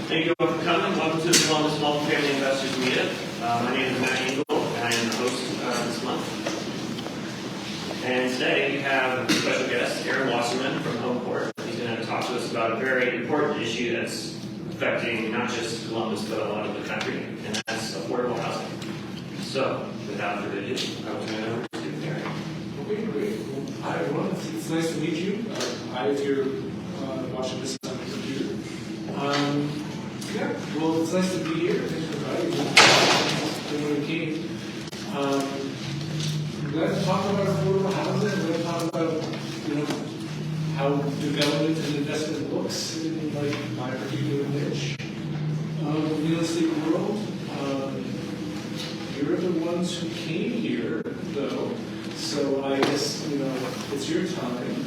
Thank you all for coming. Welcome to the Columbus Multifamily Investors Meetup. My name is Matt Engel, and I am the host this month. And today we have a special guest, Aaron Wasserman from Homeport. He's going to talk to us about a very important issue that's affecting not just Columbus, but a lot of the country, and that's affordable housing. So, without further ado, I will turn it over to Aaron. Okay, great. Well, hi, everyone. It's nice to meet you. Hi, if you're watching this on the computer. Well, it's nice to be here. Thanks for inviting me. Everyone came. I'm glad to talk about affordable housing. I'm going to talk about, how development and investment looks in my particular niche of the real estate world. You're the ones who came here, though, so I guess, it's your time.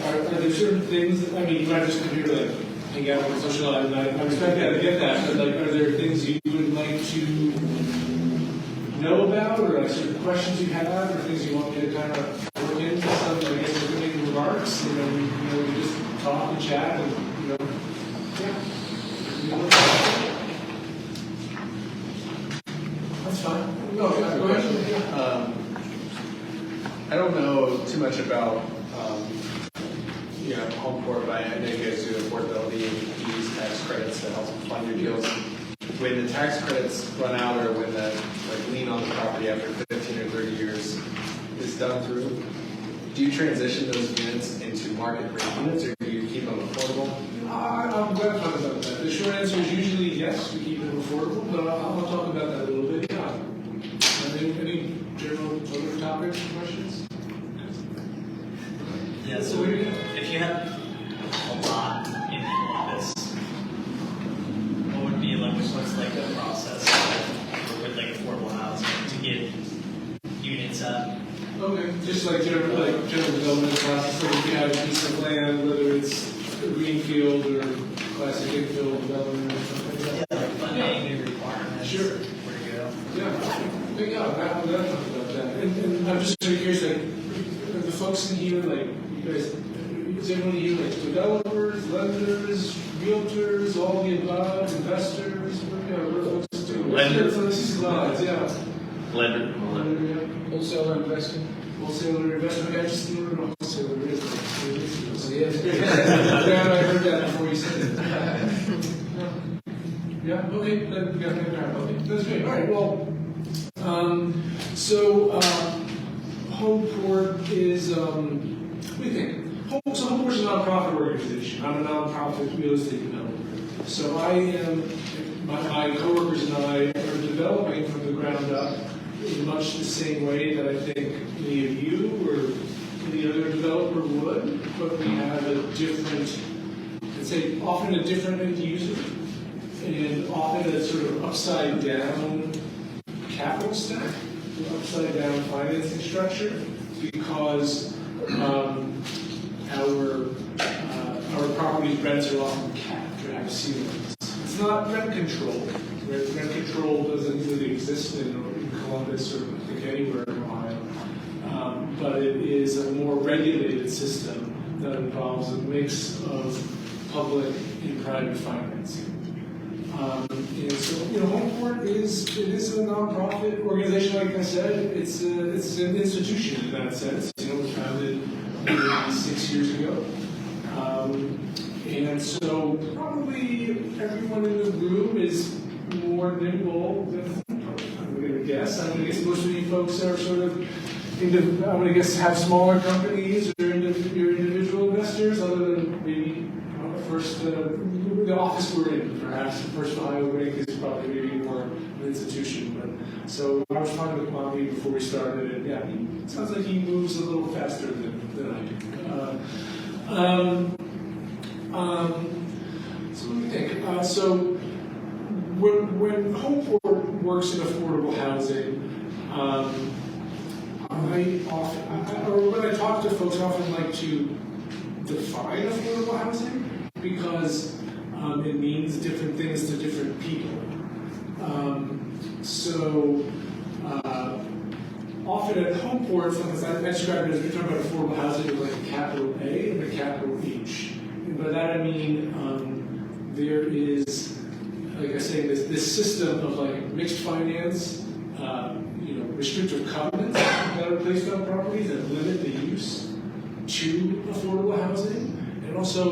Are there certain things, you might just come here to hang out and socialize, and I respect that, I get that, but are there things you would like to know about, or certain questions you have, or things you want me to kind of work into, some, I guess, opening remarks, we just talk and chat, and, That's fine. No, go ahead. I don't know too much about Homeport, but I know you guys do affordability and use tax credits to help fund your deals. When the tax credits run out, or when the lien on the property after 15 or 30 years is done through, do you transition those units into market rate units, or do you keep them affordable? I'm glad to talk about that. The short answer is usually yes, we keep them affordable, but I'll talk about that a little bit. Yeah. Any general other topics, questions? Yeah, so if you have a lot in Columbus, what would be what's the process with affordable housing to get units up? Okay, just general development process. So if you have a piece of land, whether it's a greenfield or classic infill development or something like that. Yeah, funding requirements. Sure. Where to go? Yeah, I'm glad to talk about that. And I'm just sort of curious, are the folks in here, you guys, is everyone here developers, lenders, realtors, all the above, investors? What are folks doing? Lenders. Yeah. Lender. Wholesaler investing. Wholesaler investment. I just don't know what wholesaler is. So yeah, it's great. I heard that before you said it. Yeah, okay. Okay, that's great. All right, well, Homeport is, what do you think? Homeport is a nonprofit organization. I'm a nonprofit real estate developer. So my coworkers and I are developing from the ground up in much the same way that I think any of you or any other developer would, but we have a different, often a different end user, and often a sort of upside down capital stack, upside down financing structure, because our property rents are often capped or have ceilings. It's not rent control. Rent control doesn't really exist in Columbus or I think anywhere in Ohio, but it is a more regulated system that involves a mix of public and private financing. And so, Homeport is a nonprofit organization. Like I said, it's an institution in that sense. It was founded 6 years ago. And so probably everyone in the room is more nimble than Homeport, I'm going to guess. Most of you folks are sort of, have smaller companies or you're individual investors, other than maybe the office we're in, perhaps. The First Ohio Bank is probably maybe more an institution. But so I was talking with Mommy before we started, and it sounds like he moves a little faster than I do. So let me think. So when Homeport works in affordable housing, when I talk to folks, I often like to define affordable housing because it means different things to different people. Often at Homeport, sometimes I describe it as we're talking about affordable housing with a capital A and a capital H. And by that I mean there is, like I say, this system of like mixed finance, restrictive covenants that are placed on properties that limit the use to affordable housing, and also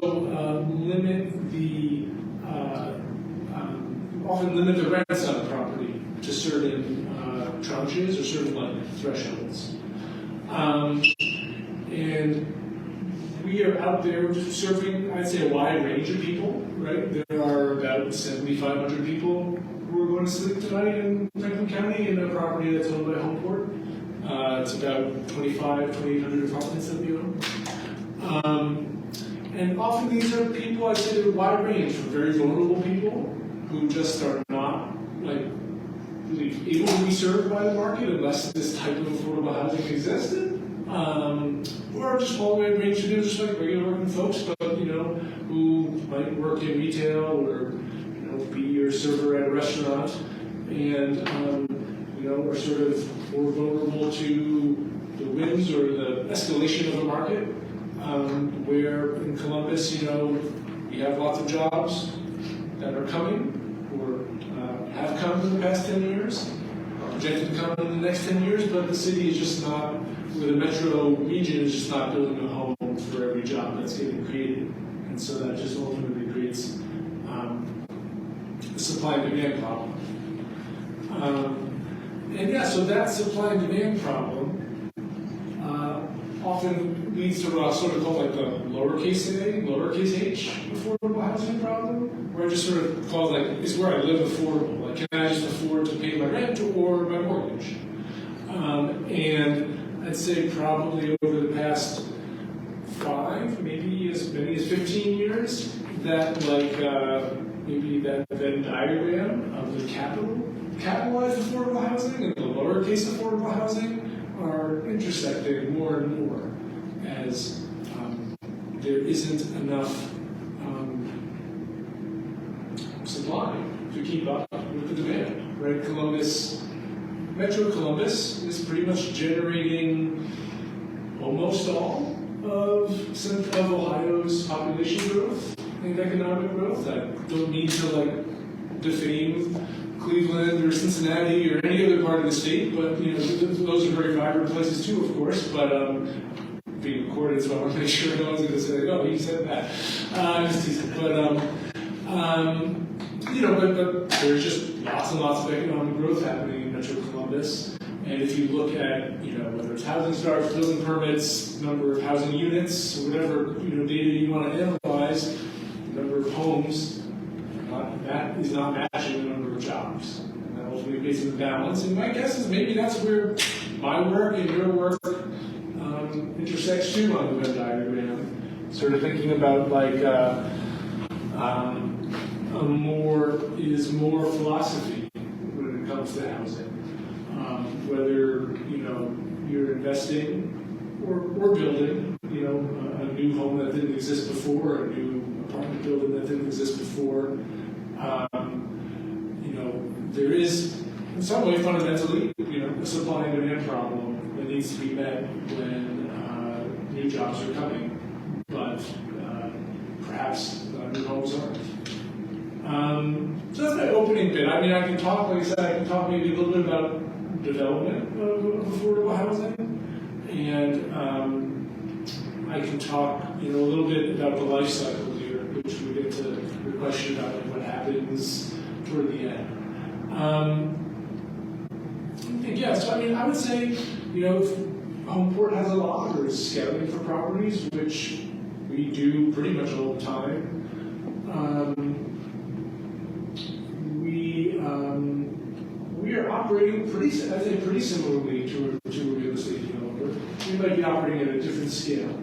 often limit the rents on a property to certain tranches or certain like thresholds. And we are out there serving, I'd say, a wide range of people, right? There are about 7,500 people who are going to sleep tonight in Franklin County in a property that's owned by Homeport. It's about 2,800 apartments that we own. And often these are people, I'd say, they're a wide range, from very vulnerable people who just are not really able to be served by the market unless this type of affordable housing existed. Or just all the way range to do just like regular working folks, but who might work in retail or be your server at a restaurant, and are sort of more vulnerable to the whims or the escalation of the market. Where in Columbus, we have lots of jobs that are coming or have come in the past 10 years, are projected to come in the next 10 years, but the city is just not, or the metro region is just not building a home for every job that's getting created. And so that just ultimately creates a supply and demand problem. So that supply and demand problem often leads to what I'll sort of call like the lowercase a, lowercase h affordable housing problem, where I just sort of call it like, is where I live affordable? Like, can I just afford to pay my rent or my mortgage? And I'd say probably over the past 5, maybe as many as 15 years, that maybe that Venn diagram of the capitalized affordable housing and the lowercase affordable housing are intersecting more and more as there isn't enough supply to keep up with the demand, right? Metro Columbus is pretty much generating almost all of Ohio's population growth and economic growth. I don't mean to defame Cleveland or Cincinnati or any other part of the state, but those are very vibrant places too, of course. But being recorded, so I want to make sure no one's going to say, "Oh, he said that." Just teasing. But but there's just lots and lots of economic growth happening in Metro Columbus. And if you look at whether it's housing starts, building permits, number of housing units, whatever data you want to analyze, the number of homes, that is not matching the number of jobs. And that ultimately creates a balance. And my guess is maybe that's where my work and your work intersects too on the Venn diagram. Sort of thinking about more philosophy when it comes to housing. Whether you're investing or building, a new home that didn't exist before, a new apartment building that didn't exist before. There is, in some way, fundamentally, a supply and demand problem that needs to be met when new jobs are coming, but perhaps new homes aren't. So that's my opening bit. I mean, I can talk maybe a little bit about development of affordable housing, and I can talk, a little bit about the life cycle here, which we get to the question about what happens toward the end. So I would say, Homeport has a lot, or is scouting for properties, which we do pretty much all the time. We are operating pretty similarly to a real estate developer. We might be operating at a different scale.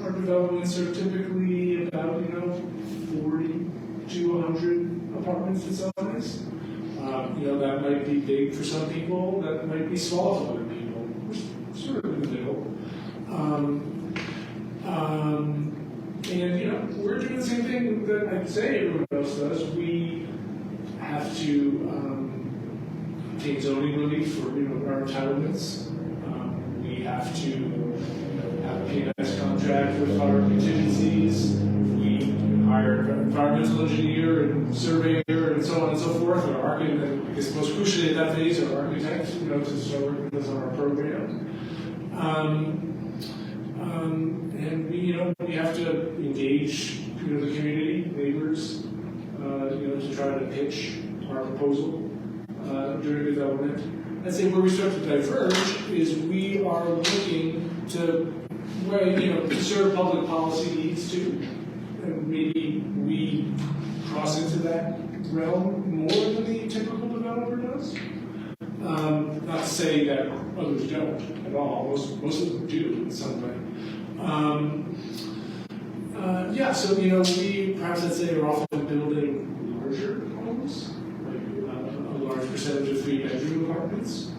Our developments are typically about 40 to 100 apartments in size. That might be big for some people. That might be small for other people. We're sort of in the middle. We're doing the same thing that I'd say everyone else does. We have to obtain zoning relief for our entitlements. We we have to have a PNS contract with our contingencies. We hire an environmental engineer and surveyor and so on and so forth, or architect, and I guess most crucially at that phase, our architect, to start working with us on our program. And we have to engage, the community, neighbors, to try to pitch our proposal during development. I'd say where we start to diverge is we are looking to, to serve public policy needs too. And maybe we cross into that realm more than the typical developer does. Not to say that others don't at all. Most of them do in some way. So we perhaps I'd say are often building larger homes, like a large percentage of 3-bedroom apartments.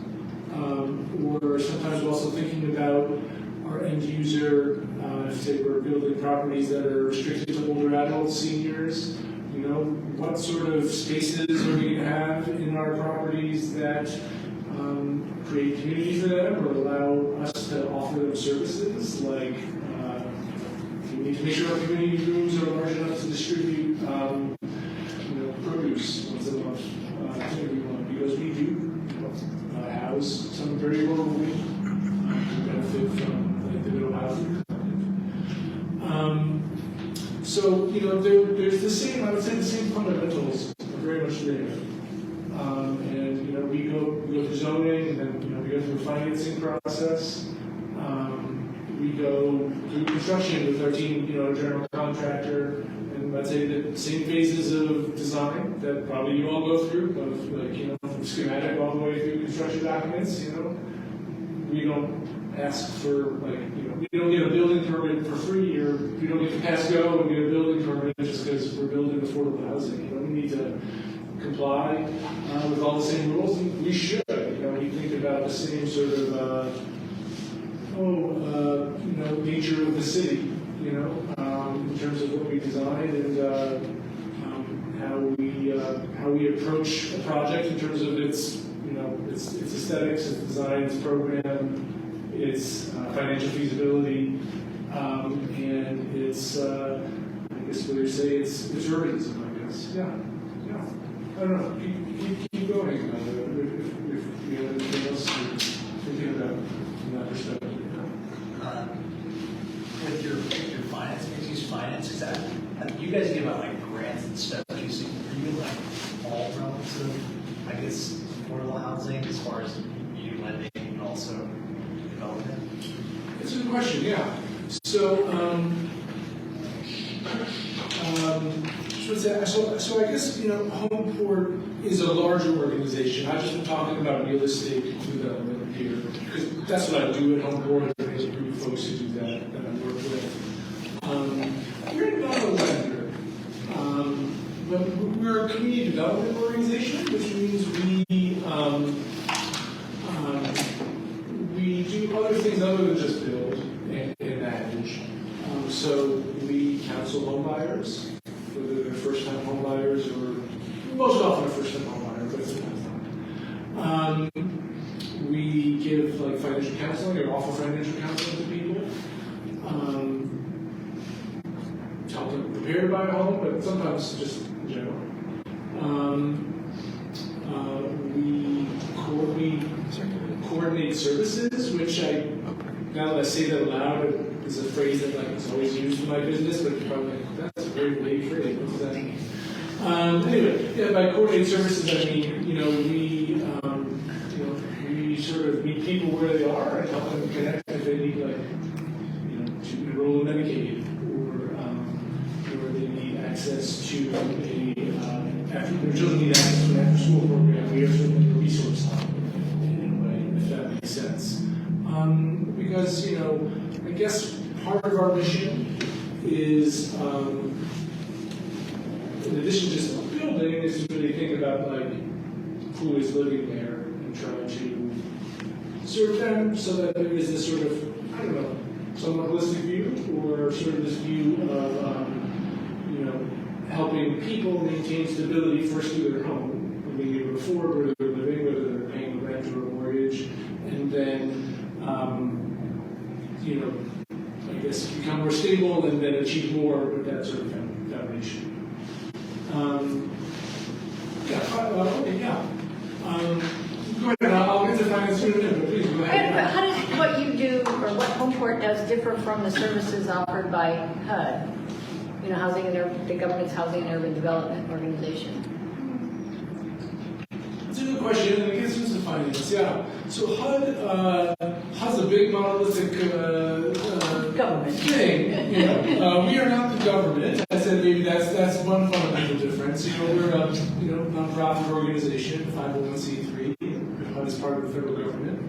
Or sometimes we're also thinking about our end user, say we're building properties that are restricted to older adults, seniors. What sort of spaces are we going to have in our properties that create community for them or allow us to offer them services like we need to make sure our community rooms are large enough to distribute produce once a month to everyone, because we do house some very rural people who benefit from the middle housing. There's the same, I would say the same fundamentals are very much there. And we go through zoning, and then we go through the financing process. We go through construction with our team, a general contractor, and I'd say the same phases of design that probably you all go through, from schematic all the way through construction documents. We don't ask for we don't get a building permit for free, or we don't get to pass go and get a building permit just because we're building affordable housing. We need to comply with all the same rules, and we should. We think about the same sort of nature of the city, in terms of what we design and how we approach a project in terms of its aesthetics, its design, its program, its financial feasibility, and its I guess what you say it's urbanism, I guess. Yeah. I don't know. Keep going. If you have anything else you're thinking about from that perspective. With your finance, mixed-use finance, is that you guys give out grants and stuff? Are you all realms of, I guess, affordable housing as far as you lending and also development? It's a good question. Yeah. So, so I guess Homeport is a larger organization. I've just been talking about real estate development here because that's what I do at Homeport. There's a group of folks who do that I work with. We're not a lender, but we're a community development organization, which means we do other things other than just build and manage. So we counsel home buyers, whether they're first-time home buyers or most often a first-time home buyer, but sometimes not. We give financial counseling or offer financial counseling to people. Help them prepare to buy a home, but sometimes just in general. We coordinate services, which now that I say that aloud, is a phrase that is always used in my business, but you're probably that's a very vague phrase. What does that mean? Anyway, by coordinate services, I mean we sort of meet people where they are and help them connect if they need to enroll in Medicaid or they need access to their children need access to an after-school program. We are certainly a resource in a way, if that makes sense. Because I guess part of our mission is, in addition to just building, is to really think about who is living there and try to serve them so that there is this sort of, somewhat holistic view, or sort of this view of, helping people maintain stability first through their home, and being able to afford where they're living, whether they're paying rent or a mortgage, and then I guess become more stable and then achieve more with that sort of foundation. Go ahead, I'll get to finance in a minute, but please go ahead. But how does what you do or what Homeport does differ from the services offered by HUD? The government's housing and urban development organization. That's a good question, and it gets into finance, yeah. So HUD's a big monolithic Government. thing. We are not the government. I said maybe that's one fundamental difference. We're a nonprofit organization, 501c3. HUD is part of the federal government.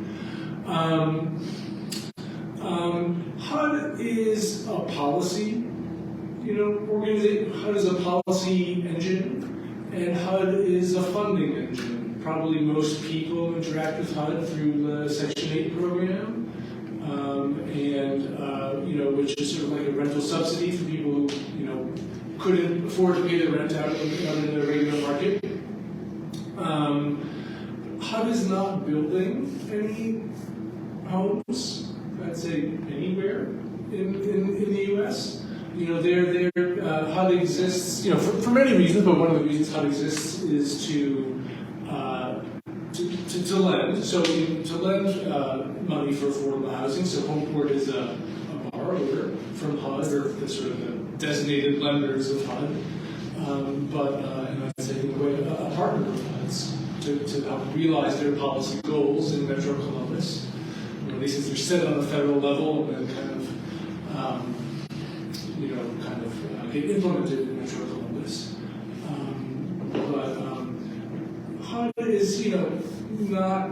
HUD is a policy, organization. HUD is a policy engine, and HUD is a funding engine. Probably most people interact with HUD through the Section 8 program, which is sort of like a rental subsidy for people who, couldn't afford to pay the rent out in the regular market. HUD is not building any homes, I'd say anywhere in the U.S. HUD exists, for many reasons, but one of the reasons HUD exists is to lend. So to lend money for affordable housing. So Homeport is a borrower from HUD, or the sort of the designated lenders of HUD. And I'd say in a way a partner of HUD's to help realize their policy goals in Metro Columbus. These things are set on the federal level and get implemented in Metro Columbus. HUD is, not,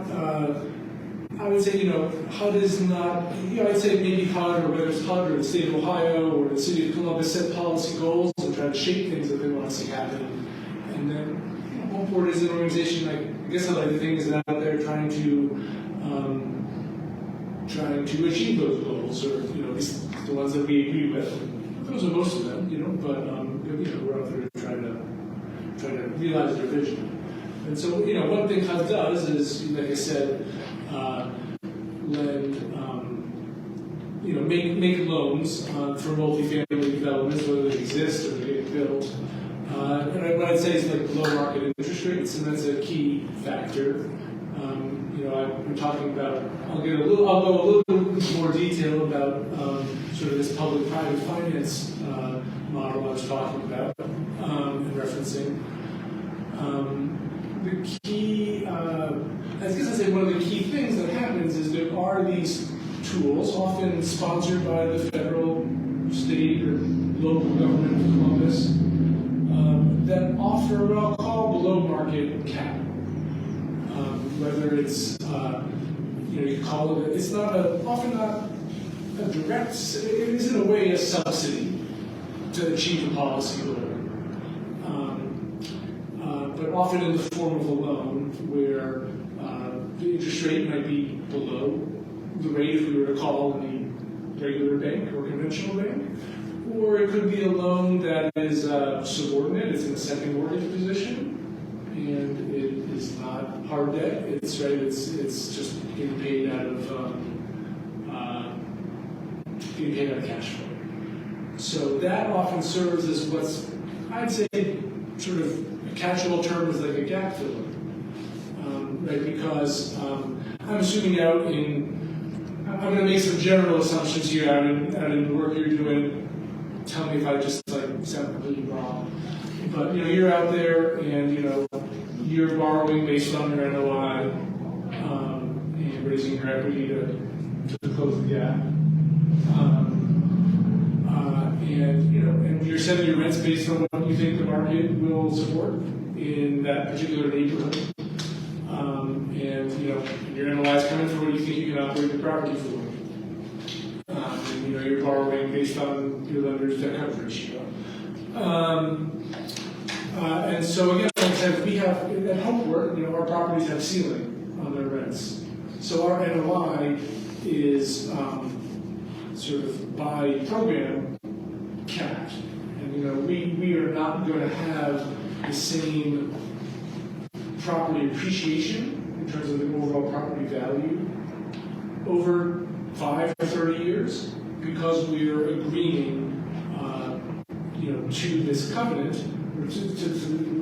I would say, HUD is not, I'd say maybe HUD, or whether it's HUD or the state of Ohio or the city of Columbus set policy goals and try to shape things that they want to see happen. And then, Homeport is an organization, I guess I like to think is out there trying to achieve those goals, or, at least the ones that we agree with. Those are most of them, but we're out there to try to realize their vision. And so, one thing HUD does is, like I said, lend, make loans for multifamily developments, whether they exist or they're getting built. And what I'd say is like below market interest rates, and that's a key factor. I'm talking about. I'll go a little bit more detail about sort of this public-private finance model I was talking about and referencing. The key, I guess I'd say one of the key things that happens is there are these tools, often sponsored by the federal, state, or local government of Columbus, that offer what I'll call below-market capital. Whether it's, you call it, it's not often not a direct, it is in a way a subsidy to achieve a policy goal. But often in the form of a loan where the interest rate might be below the rate if we were to call any regular bank or conventional bank, or it could be a loan that is subordinate, it's in a second mortgage position, and it is not hard debt. It's just getting paid out of cash flow. So that often serves as what's, I'd say, sort of a catch-all term is like a gap filler, right? Because I'm assuming I'm going to make some general assumptions here out in the work you're doing. Tell me if I just sound completely wrong. But you're out there and you're borrowing based on your NOI and raising your equity to close the gap. And you're setting your rents based on what you think the market will support in that particular neighborhood. And your NOI is coming for what you think you can operate the property for. And you're borrowing based on your lender's debt coverage ratio. And so again, like I said, we have at Homeport, our properties have ceiling on their rents. So our NOI is sort of by program capped. And we are not going to have the same property appreciation in terms of the overall property value over 5 or 30 years because we're agreeing, to this covenant, or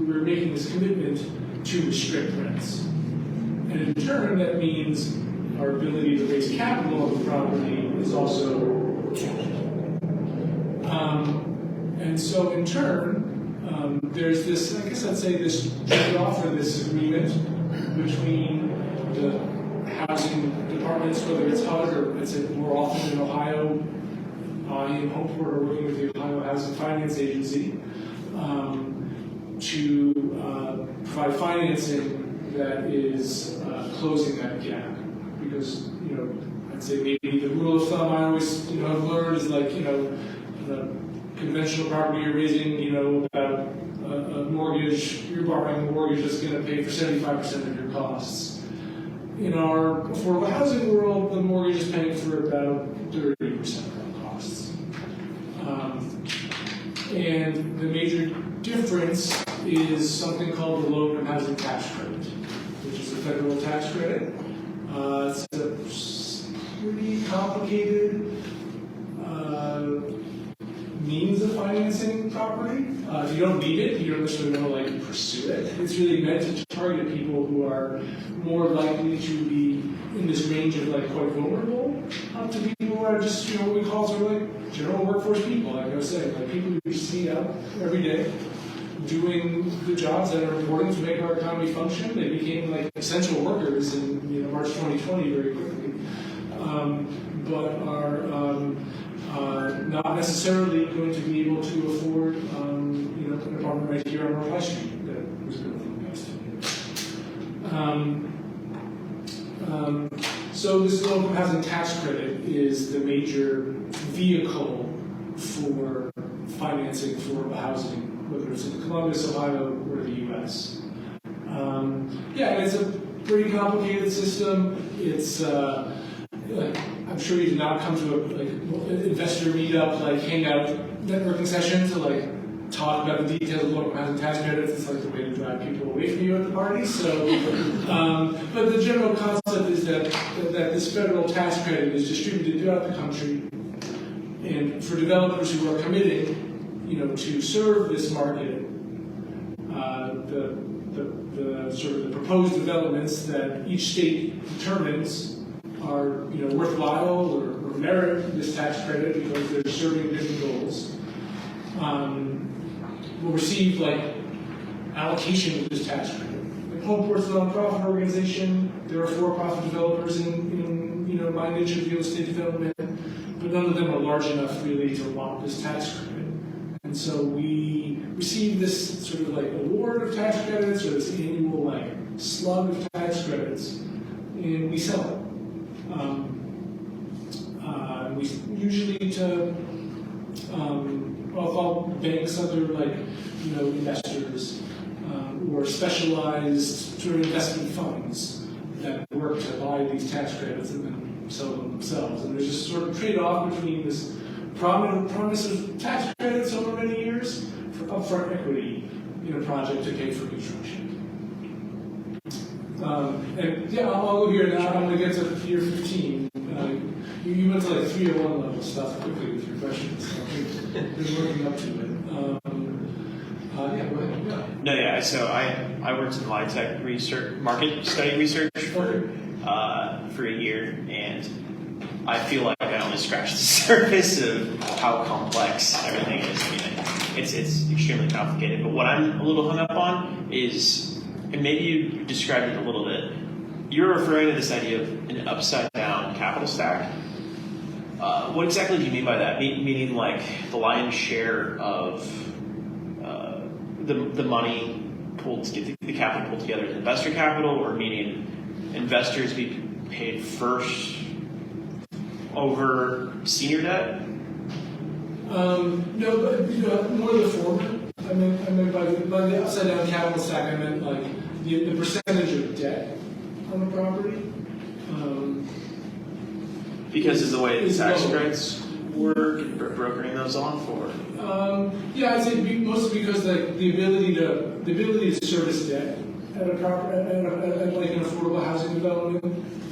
we're making this commitment to restrict rents. And in turn, that means our ability to raise capital on the property is also and so in turn, there's this, I guess I'd say this trade-off or this agreement between the housing departments, whether it's HUD or I'd say more often in Ohio, in Homeport are working with the Ohio Housing Finance Agency to provide financing that is closing that gap. Because, I'd say maybe the rule of thumb I always, have learned is like, the conventional property you're raising, about a mortgage, you're borrowing a mortgage that's going to pay for 75% of your costs. In our affordable housing world, the mortgage is paying for about 30% of our costs. And the major difference is something called the low-income housing tax credit, which is a federal tax credit. It's a pretty complicated means of financing property. If you don't need it, you don't necessarily want to pursue it. It's really meant to target people who are more likely to be in this range of quite vulnerable, up to people who are just what we call sort of general workforce people. Like I was saying, people who just see out every day doing the jobs that are important to make our economy function. They became essential workers in March 2020 very quickly, but are not necessarily going to be able to afford an apartment right here on North High Street that was built in the past 10 years. So this low-income housing tax credit is the major vehicle for financing affordable housing, whether it's in Columbus, Ohio, or the U.S. It's a pretty complicated system. It's I'm sure you did not come to an investor meetup, hangout networking session to talk about the details of local housing tax credits. It's the way to drive people away from you at the party. So, but the general concept is that this federal tax credit is distributed throughout the country, and for developers who are committing, to serve this market, the sort of the proposed developments that each state determines are worthwhile or merit this tax credit because they're serving different goals, will receive allocation of this tax credit. Homeport's a nonprofit organization. There are for-profit developers in my niche of real estate development, but none of them are large enough really to want this tax credit. And so we receive this sort of award of tax credits or this annual slug of tax credits, and we sell it. We usually to I'll call banks, other investors, or specialized sort of investment funds that work to buy these tax credits and then sell them themselves. And there's this sort of trade-off between this promise of tax credits over many years for upfront equity in a project to pay for construction. I'll go here now. I'm going to get to year 15. You went to 301 level stuff quickly with your questions. So I've been working up to it. Go ahead. So I worked in high tech research, market study research for a year, and I feel like I only scratched the surface of how complex everything is. I mean, it's extremely complicated. But what I'm a little hung up on is, and maybe you described it a little bit, you're referring to this idea of an upside down capital stack. What exactly do you mean by that? Meaning the lion's share of the money pulled to get the capital pulled together is investor capital, or meaning investors be paid first over senior debt? No, but more the former. I meant by the upside down capital stack, I meant the percentage of debt on the property. Because of the way the tax credits work, brokering those off, or? I'd say mostly because the ability to service debt at like an affordable housing development,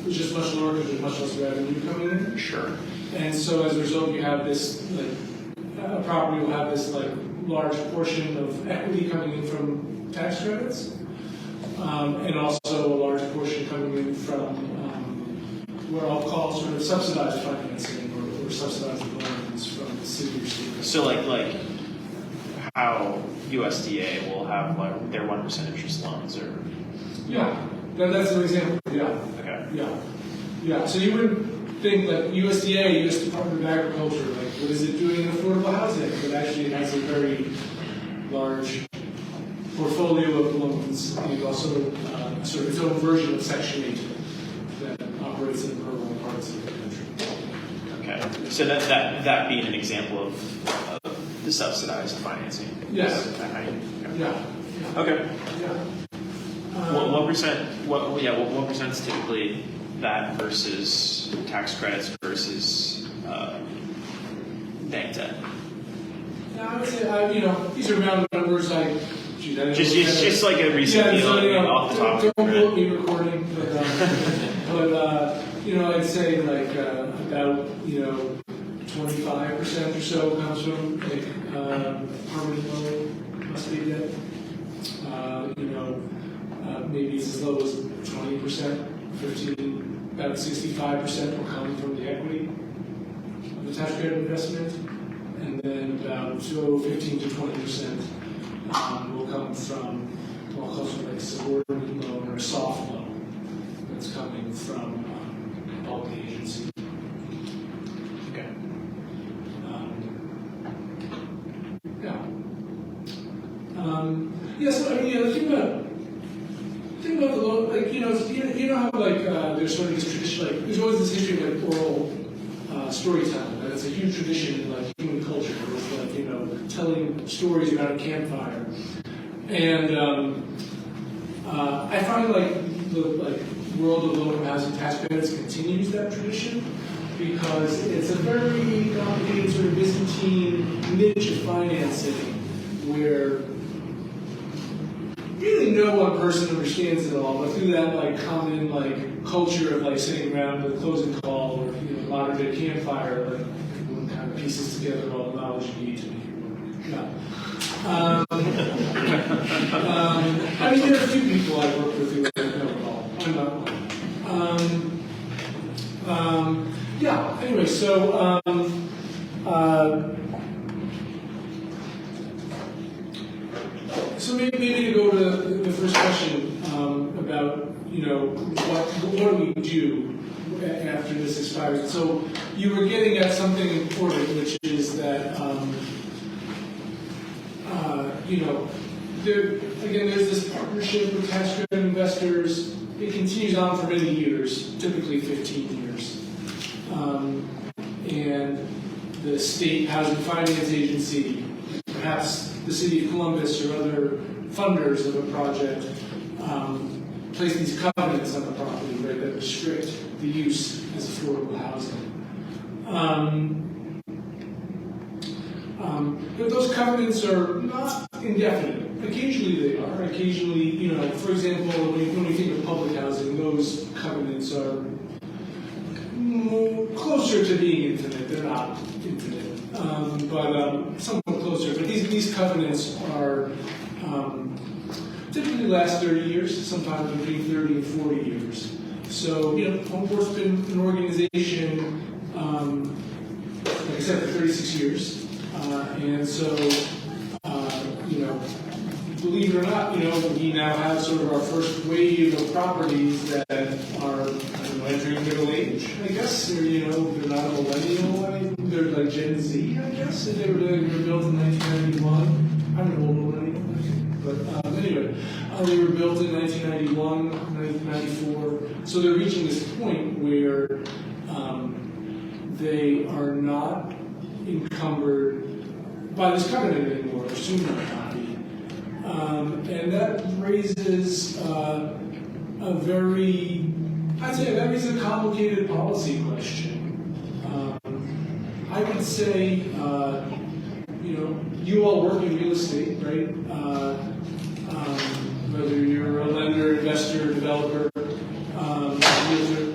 which is much lower because there's much less revenue coming in. Sure. And so as a result, you have this, like, a property will have this, like, large portion of equity coming in from tax credits, and also a large portion coming in from what I'll call sort of subsidized financing or subsidized loans from the city or state. So like how USDA will have like their 1% interest loans or Yeah, that's an example. Yeah, okay. yeah. So you wouldn't think that USDA, U.S. Department of Agriculture, like what is it doing in affordable housing? But actually, it has a very large portfolio of loans, and also sort of its own version of Section 8 that operates in rural parts of the country. Okay. So that being an example of the subsidized financing. Yes. Yeah. Yeah. Okay. Yeah. What percent? What percent is typically that versus tax credits versus bank debt? I would say, these are round numbers. Just like a recent deal off the top. Don't quote me recording, but I'd say like about 25% or so comes from like permanent loan must be debt. Maybe it's as low as 20%, 15, about 65% will come from the equity of the tax credit investment, and then about 15 to 20% will come from what I'll call sort of like subordinate loan or soft loan that's coming from the agency. Okay. So I mean, the thing about the loan, like you know how like there's sort of this tradition, like there's always this history of like oral storytelling. Right? It's a huge tradition in like human culture. It's like telling stories around a campfire, and I find like the world of low-income housing tax credits continues that tradition because it's a very complicated sort of Byzantine niche of financing where really no one person understands it all, but through that like common like culture of like sitting around with a closing call or modern day campfire, like everyone kind of pieces together all the knowledge you need to be. Yeah. I mean, there are a few people I work with who don't know it all. I'm not one. Anyway, so so maybe to go to the first question about what do we do after this expires? So you were getting at something important, which is that there's this partnership with tax credit investors. It continues on for many years, typically 15 years. And the state housing finance agency, perhaps the city of Columbus or other funders of a project, place these covenants on the property, right, that restrict the use as affordable housing. But those covenants are not indefinite. Occasionally they are. Occasionally, for example, when we think of public housing, those covenants are closer to being infinite. They're not infinite, but somewhat closer. But these covenants are typically last 30 years, sometimes between 30 and 40 years. So, Homeport's been an organization, like I said, for 36 years. And so, believe it or not, we now have sort of our first wave of properties that are, entering middle age, I guess. They're not a millennial, they're like Gen Z, I guess. They were built in 1991. I'm an old millennial, I think. But anyway, they were built in 1991, 1994. So they're reaching this point where they are not encumbered by this covenant anymore, or soon not be. And that raises that raises a complicated policy question. I would say, you all work in real estate, right? Whether you're a lender developer, realtor.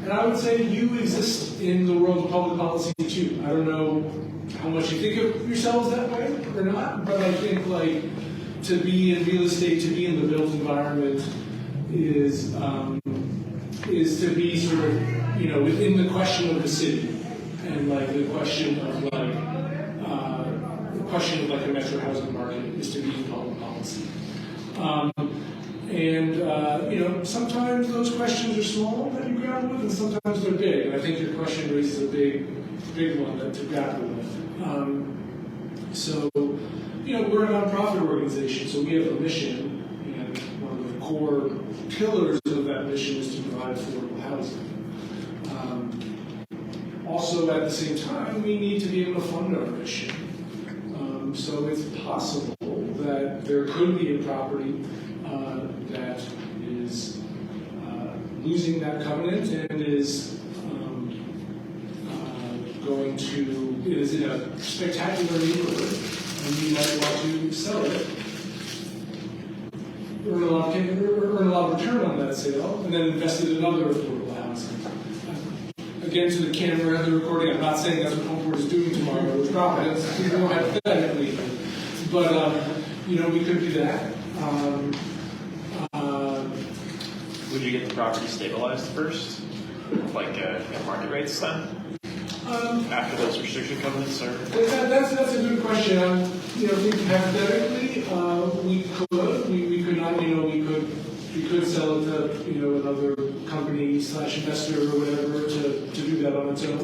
And I would say you exist in the world of public policy too. I don't know how much you think of yourselves that way or not, but I think like to be in real estate, to be in the built environment is to be sort of, you know, within the question of the city and like the question of like a metro housing market is to be in public policy. You know, sometimes those questions are small that you grapple with, and sometimes they're big. And I think your question raises a big one that to grapple with. So, you know, we're a nonprofit organization, so we have a mission, and one of the core pillars of that mission is to provide affordable housing. Also, at the same time, we need to be able to fund our mission. So it's possible that there could be a property that is losing that covenant and is it is in a spectacular neighborhood, and we might want to sell it, earn a lot of return on that sale, and then invest it in other affordable housing. Again, to the camera and the recording, I'm not saying that's what Homeport is doing tomorrow with properties, more hypothetically, but you know, we could do that. Would you get the property stabilized first, like at market rates then? After those restriction covenants are? That's a good question. You know, thinking hypothetically, we could not, you know, we could sell it to, you know, another company / investor or whatever to do that on its own.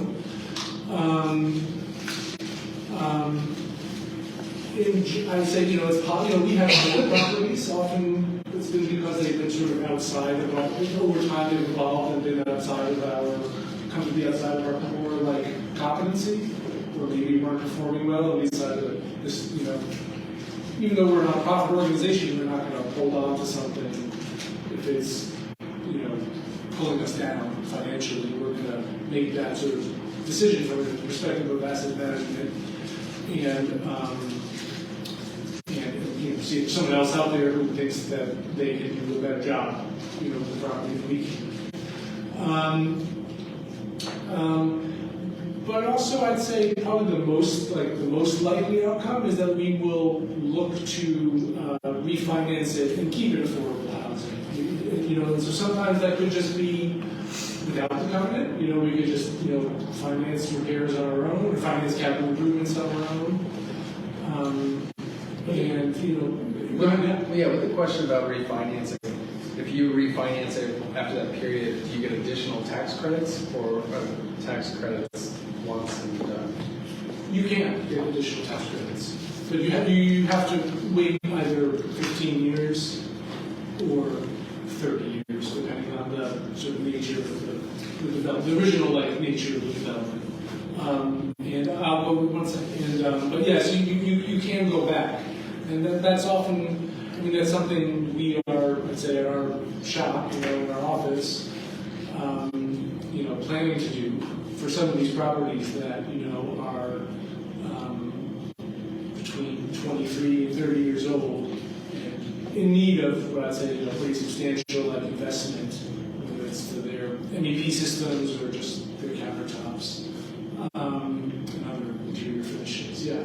I'd say, you know, it's possible, you know, we have more properties. Often it's been because they've been sort of outside of our, over time they've evolved and been outside of our, come to be outside of our core, like, competency, or maybe we weren't performing well, and we decided to just, you know, even though we're a nonprofit organization, we're not going to hold on to something if it's, you know, pulling us down financially. We're going to make that sort of decision from the perspective of asset management, and you know, see if someone else out there who thinks that they can do a better job, you know, with the property than we can. But also, I'd say probably the most likely outcome is that we will look to refinance it and keep it affordable housing. You know, and so sometimes that could just be without the covenant. You know, we could just, you know, finance repairs on our own, or finance capital improvements on our own. And you know, go ahead. Yeah, with the question about refinancing, if you refinance it after that period, do you get additional tax credits or tax credits once and done? You can get additional tax credits, but you have to wait either 15 years or 30 years, depending on the sort of nature of the development, the original like nature of the development. And I'll go with 1 second. But yes, you can go back, and that's often. I mean, that's something we are, I'd say, at our shop, you know, in our office, you know, planning to do for some of these properties that, you know, are between 23 and 30 years old and in need of what I'd say, you know, pretty substantial like investment, whether it's to their MEP systems or just their countertops and other interior finishes. Yeah.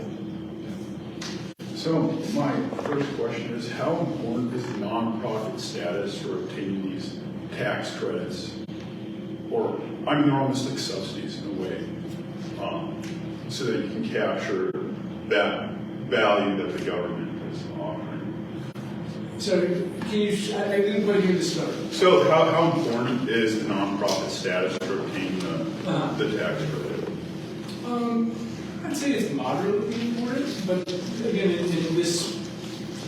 So my first question is, how important is the nonprofit status for obtaining these tax credits? Or, I mean, they're almost like subsidies in a way, so that you can capture that value that the government is offering. So can you, I didn't quite hear the start. So how important is the nonprofit status for obtaining the tax credit? I'd say it's moderately important, but again, in this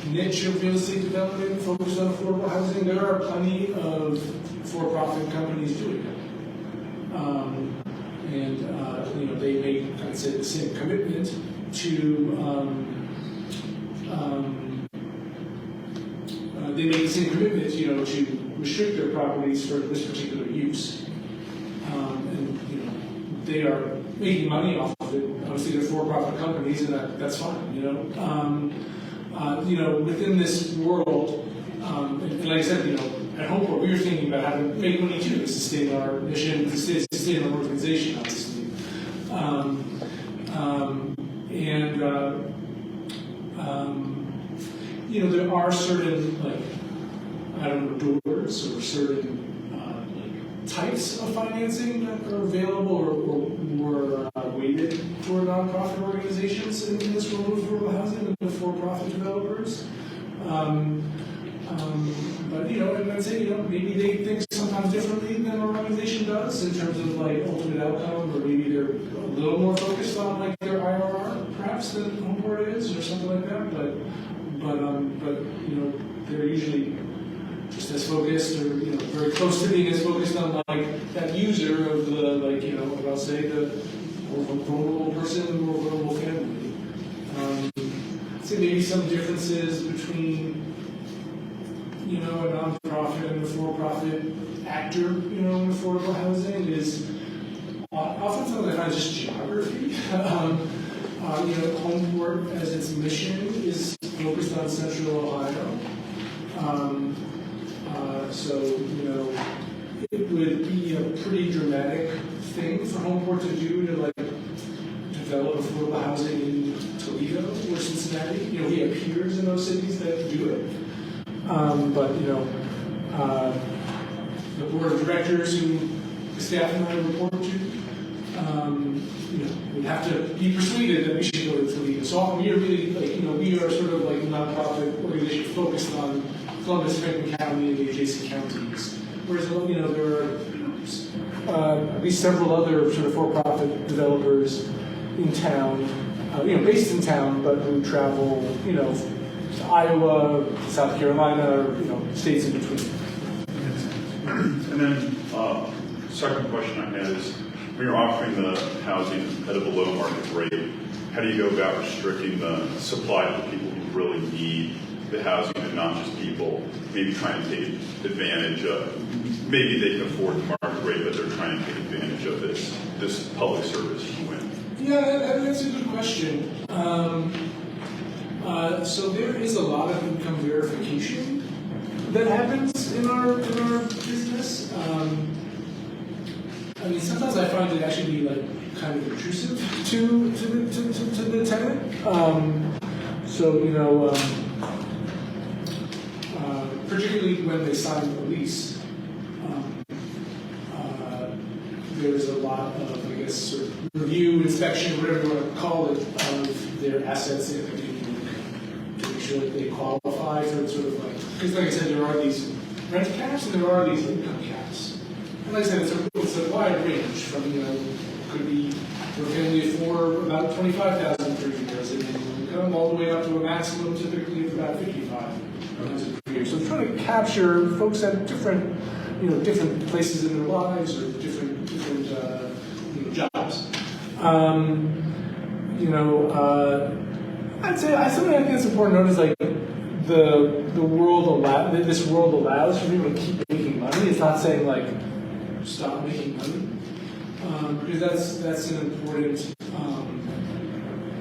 niche of real estate development focused on affordable housing, there are plenty of for-profit companies doing it. You know, they make, I'd say, the same commitment you know, to restrict their properties for this particular use. And you know, they are making money off of it. Obviously, they're for-profit companies, and that's fine, you know. within this world, and like I said, at Homeport, we were thinking about how to make money too, to sustain our mission, to sustain our organization, obviously. There are certain, doors or certain types of financing that are available or more weighted toward nonprofit organizations in this world of affordable housing and for-profit developers. But and I'd say maybe they think sometimes differently than our organization does in terms of ultimate outcome, or maybe they're a little more focused on their IRR perhaps than Homeport is, or something like that. But they're usually just as focused, or very close to being as focused on that user of the I'll say the more vulnerable person, the more vulnerable family. I'd say maybe some differences between a nonprofit and a for-profit actor, in affordable housing is often something I find just geography. Homeport as its mission is focused on Central Ohio. So it would be a pretty dramatic thing for Homeport to do to develop affordable housing in Toledo or Cincinnati. We have peers in those cities that do it. But the board of directors who the staff and I report to, we have to be persuaded that we should go to Toledo. So we are really we are sort of a nonprofit organization focused on Columbus, Franklin County, and the adjacent counties. Whereas there are at least several other sort of for-profit developers in town, based in town, but who travel, to Iowa, South Carolina, or, states in between. And then, second question I had is, when you're offering the housing at a below market rate, how do you go about restricting the supply to the people who really need the housing, and not just people maybe trying to take advantage of, maybe they can afford the market rate, but they're trying to take advantage of this public service win? Yeah, that's a good question. So there is a lot of income verification that happens in our business. Sometimes I find it actually be kind of intrusive to the tenant. Particularly when they sign a lease, there's a lot of, sort of review, inspection, whatever you want to call it, of their assets to make sure that they qualify for sort of because like I said, there are these rent caps and there are these income caps. And like I said, it's a wide range from, could be for a family of four, about $25,000 per year as an annual income, all the way up to a maximum typically of about $55,000 per year. So I'm trying to capture folks at different places in their lives or different jobs. I'd say something I think it's important to note is this world allows for people to keep making money. It's not saying stop making money, because that's an important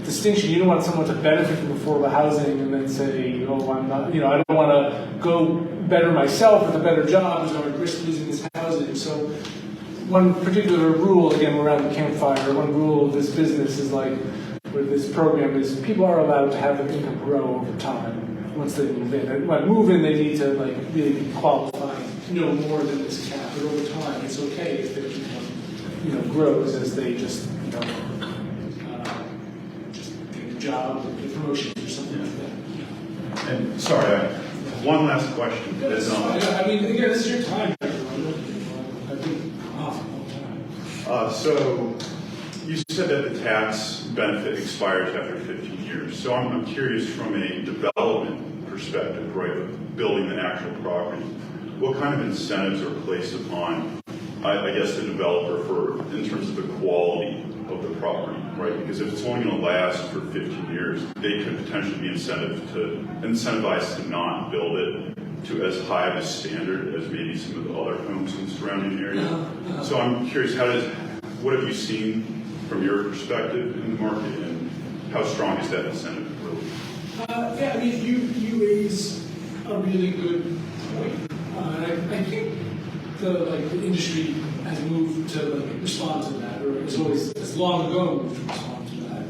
distinction. You don't want someone to benefit from affordable housing and then say, I'm not, I don't want to go better myself with a better job because I would risk losing this housing. So one particular rule, again, around the campfire, one rule of this business is with this program is people are allowed to have their income grow over time once they move in. And when move in, they need to really be qualified, no more than this cap. But over time, it's okay if their income, grows as they just get a job or get promotions or something like that. And sorry, one last question. Again, this is your time. I've been off a long time. So you said that the tax benefit expires after 15 years. So I'm curious from a development perspective, right, of building the actual property, what kind of incentives are placed upon, I guess, the developer in terms of the quality of the property, right? Because if it's only going to last for 15 years, they could potentially be incentivized to not build it to as high of a standard as maybe some of the other homes in the surrounding area. So I'm curious, what have you seen from your perspective in the market, and how strong is that incentive really? Yeah, I mean, you raise a really good point. And I think the industry has moved to respond to that, or has long ago moved to respond to that.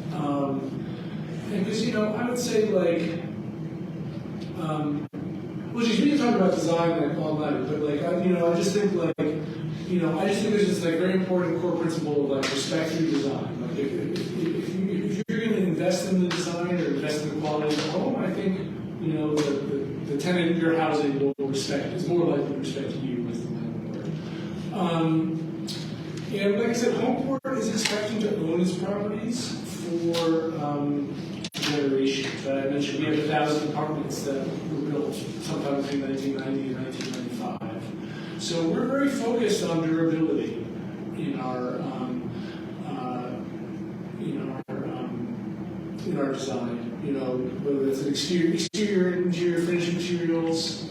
And because, I would say well, we can talk about design all night, but I just think there's this very important core principle of respect through design. If you're going to invest in the design or invest in the quality of the home, I think the tenant you're housing is more likely to respect you as the landlord. And like I said, Homeport is expecting to own its properties for generations. I mentioned we have 1,000 apartments that were built sometime between 1990 and 1995. So we're very focused on durability in our design. Whether it's exterior and interior finishing materials.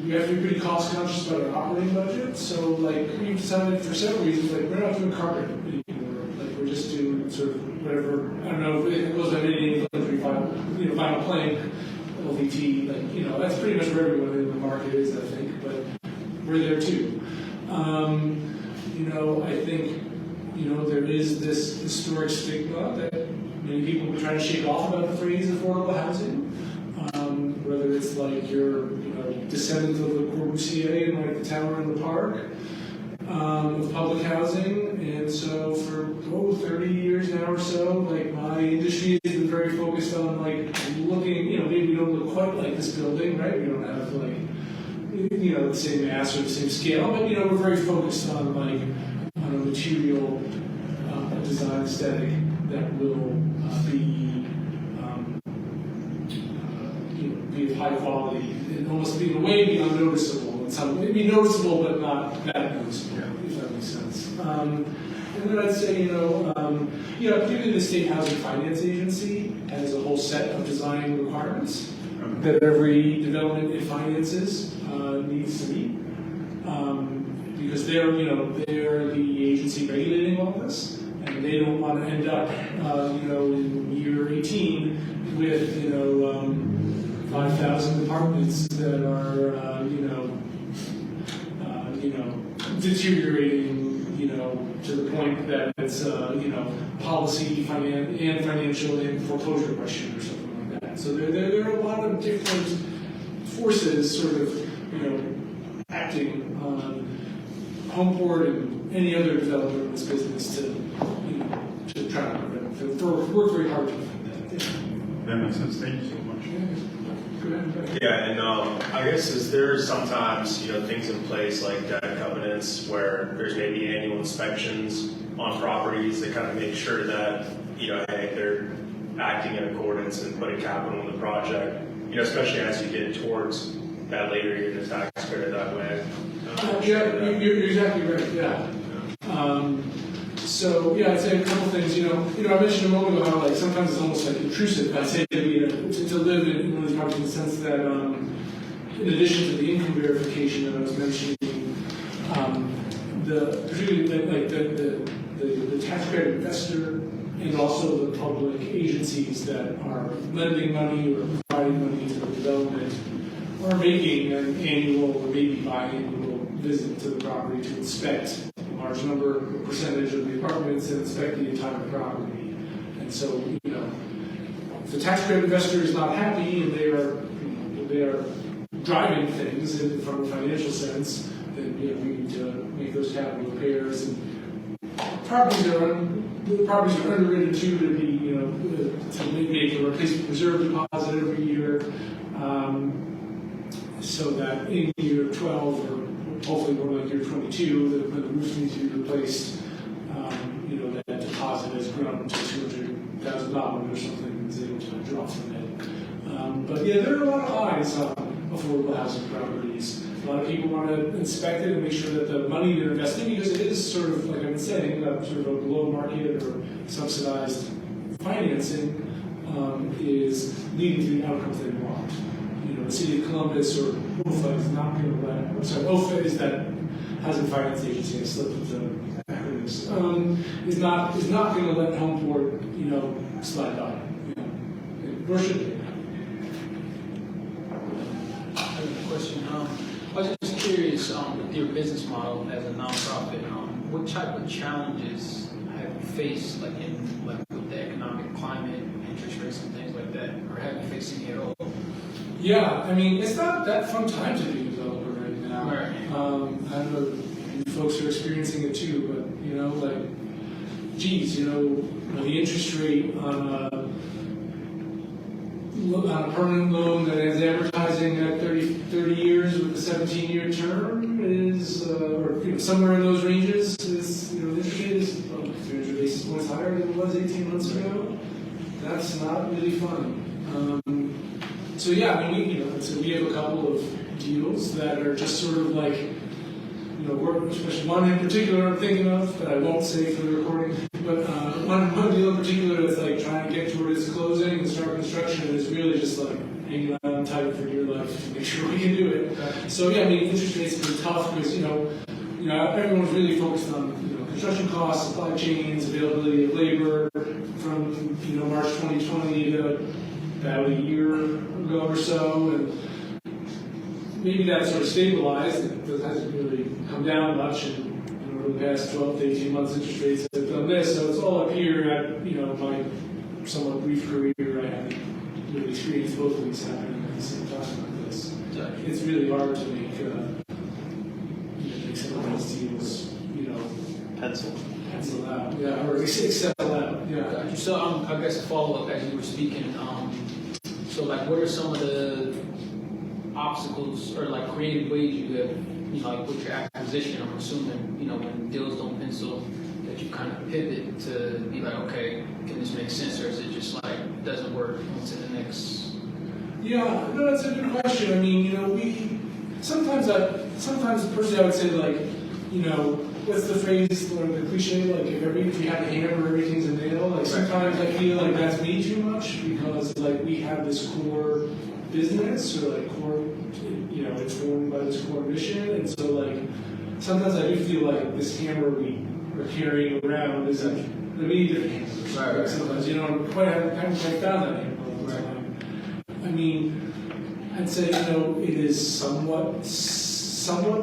We have to be pretty cost conscious about our operating budget. So we've decided for several reasons, we're not doing carpet anymore. We're just doing sort of whatever, I don't know, if it goes on any vinyl plank, LVT, that's pretty much where everyone in the market is, I think, but we're there too. I think, there is this historic stigma that many people are trying to shake off about the phrase affordable housing. Whether it's you're, descendant of Le Corbusier and the tower in the park, of public housing. And so for 30 years now or so, my industry has been very focused on looking, maybe we don't look quite like this building, right? We don't have the same mass or the same scale, but we're very focused on a material design aesthetic that will be of high quality and almost be in a way be unnoticeable. Maybe noticeable, but not that noticeable, if that makes sense. And then I'd say, particularly the State Housing Finance Agency has a whole set of design requirements that every development it finances needs to meet. Because they're the agency regulating all this, and they don't want to end up, in year 18 with, 5,000 apartments that are, deteriorating, to the point that it's, policy, financial, and foreclosure question or something like that. So there are a lot of different forces sort of, acting on Homeport and any other developer in this business to try to work very hard to defend that. That makes sense. Thank you so much. Yeah, and I guess is there sometimes things in place like debt covenants where there's maybe annual inspections on properties that kind of make sure that hey, they're acting in accordance and putting capital in the project, especially as you get towards that later year in the tax credit that way. You're exactly right. Yeah. So I'd say a couple things. I mentioned a moment ago how sometimes it's almost intrusive. I'd say to live in one of these properties in the sense that, in addition to the income verification that I was mentioning, particularly the tax credit investor and also the public agencies that are lending money or providing money to the development are making an annual or maybe biannual visit to the property to inspect large number, percentage of the apartments and inspect the entire property. And so, if the tax credit investor is not happy and they are driving things from a financial sense, then we need to make those capital repairs. And properties are underwritten too to be, to make a replacement reserve deposit every year, so that in year 12 or hopefully more like year 22, when the roof needs to be replaced, that deposit has grown to $200,000 or something and is able to draw from it. But there are a lot of eyes on affordable housing properties. A lot of people want to inspect it and make sure that the money they're investing, because it is sort of, like I've been saying, sort of a below market or subsidized financing, is leading to the outcomes they want. The city of Columbus or OFA is not going to let, OFA is that housing finance agency, I slipped with the acronym things, is not going to let Homeport, slide by. Nor should they. I have a question. I was just curious, with your business model as a nonprofit, what type of challenges have you faced, like with the economic climate, interest rates, and things like that, or have you faced any at all? Yeah, I mean, it's not that fun time to be a developer right now. Right. I don't know if you folks are experiencing it too, but geez, the interest rate on a permanent loan that has advertising at 30 years with a 17-year term is, or somewhere in those ranges, is, the interest rate is 300 basis points higher than it was 18 months ago. That's not really fun. So yeah, I mean, so we have a couple of deals that are just sort of like, especially one in particular I'm thinking of that I won't say for the recording, but one deal in particular that's like trying to get toward its closing and start construction, and it's really just like hanging on tight for dear life to make sure we can do it. So yeah, I mean, interest rates have been tough because everyone's really focused on construction costs, supply chains, availability of labor from March 2020 to about a year ago or so, and maybe that sort of stabilized. It hasn't really come down much, and over the past 12 to 18 months, interest rates have done this. So it's all up here at my somewhat brief career. I haven't really experienced both of these happening at the same time like this. It's really hard to make some of these deals, pencil out, or excel out, Gotcha. So I guess a follow-up as you were speaking. So like, what are some of the obstacles or like creative ways you have, with your acquisition? I'm assuming, when deals don't pencil, that you kind of pivot to be like, okay, can this make sense, or is it just like doesn't work into the next? Yeah, no, that's a good question. I mean, we sometimes personally I would say what's the phrase or the cliche, like if you have a hammer, everything's a nail. Like sometimes I feel like that's me too much because we have this core business or core, it's formed by this core mission, and so sometimes I do feel like this hammer we are carrying around is like many different hammers. Right. Sometimes haven't quite found that hammer all the time. I mean, I'd say it is somewhat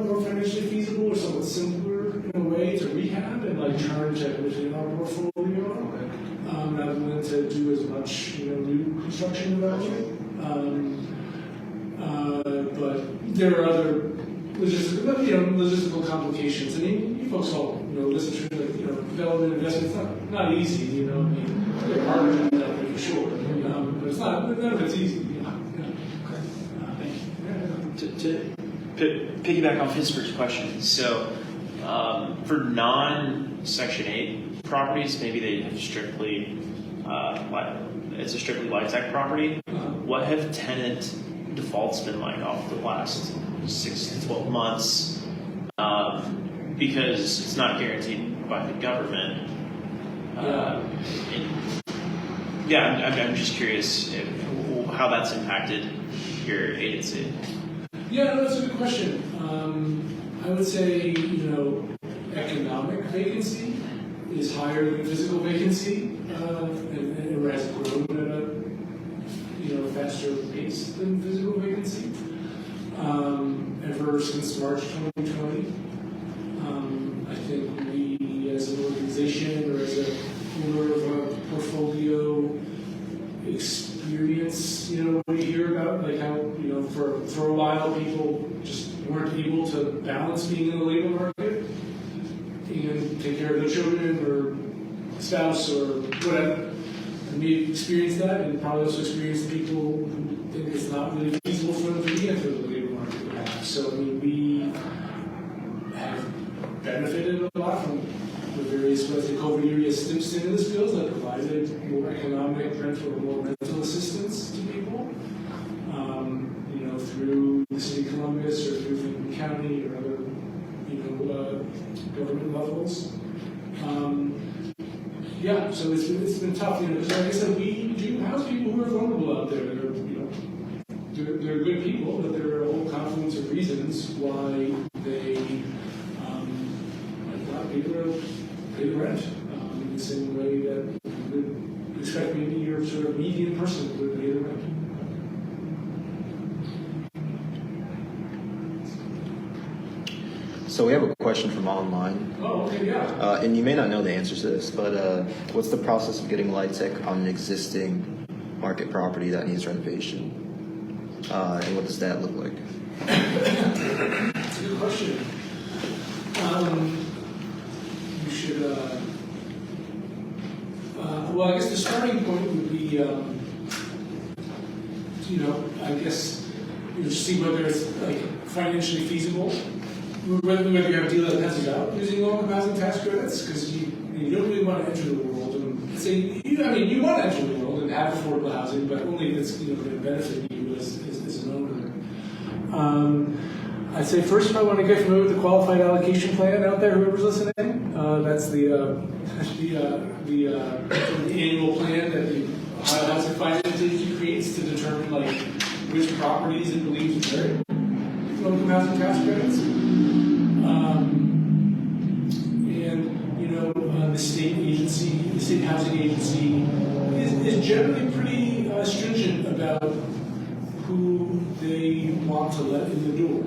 more financially feasible or somewhat simpler in a way to rehab and turn to within our portfolio rather than to do as much new construction development. But there are other logistical complications. I mean, you folks all listen to development investment. It's not easy. I mean, it's harder to do that for sure. But it's not. None of it's easy. To piggyback off his first question, so for non-Section 8 properties, maybe they have strictly, it's a strictly LIHTC property. What have tenant defaults been like off the last 6 to 12 months? Because it's not guaranteed by the government. I'm just curious how that's impacted your agency. Yeah, no, that's a good question. I would say, economic vacancy is higher than physical vacancy, and it has grown at a faster pace than physical vacancy. Ever since March 2020, I think we, as an organization or as a owner of a portfolio, experience, what you hear about, how, for a while people just weren't able to balance being in the labor market and take care of their children or spouse or whatever. And we experienced that, and probably also experienced people who think it's not really feasible for them to be into the labor market perhaps. So, I mean, we have benefited a lot from the various COVID area stimulus bills that provided more economic rental or more rental assistance to people, through the city of Columbus or through Franklin County or other, government levels. So it's been tough, because like I said, we do house people who are vulnerable out there. They're good people, but there are a whole confluence of reasons why they, a lot of people are pay the rent in the same way that you would expect maybe your sort of median person would pay the rent. So we have a question from online, Oh, okay, yeah. and you may not know the answer to this, but what's the process of getting light tech on an existing market property that needs renovation? And what does that look like? That's a good question. You should, well, I guess the starting point would be, I guess, see whether it's like financially feasible, whether you have a deal that pencils out using low capacity tax credits, because you don't really want to enter the world and say, you want to enter the world and have affordable housing, but only if it's going to benefit you as an owner. I'd say first, if I want to get familiar with the qualified allocation plan out there, whoever's listening, that's the annual plan that the Ohio Housing Finance Agency creates to determine like which properties it believes merit low capacity tax credits. The state agency, the state housing agency, is generally pretty stringent about who they want to let in the door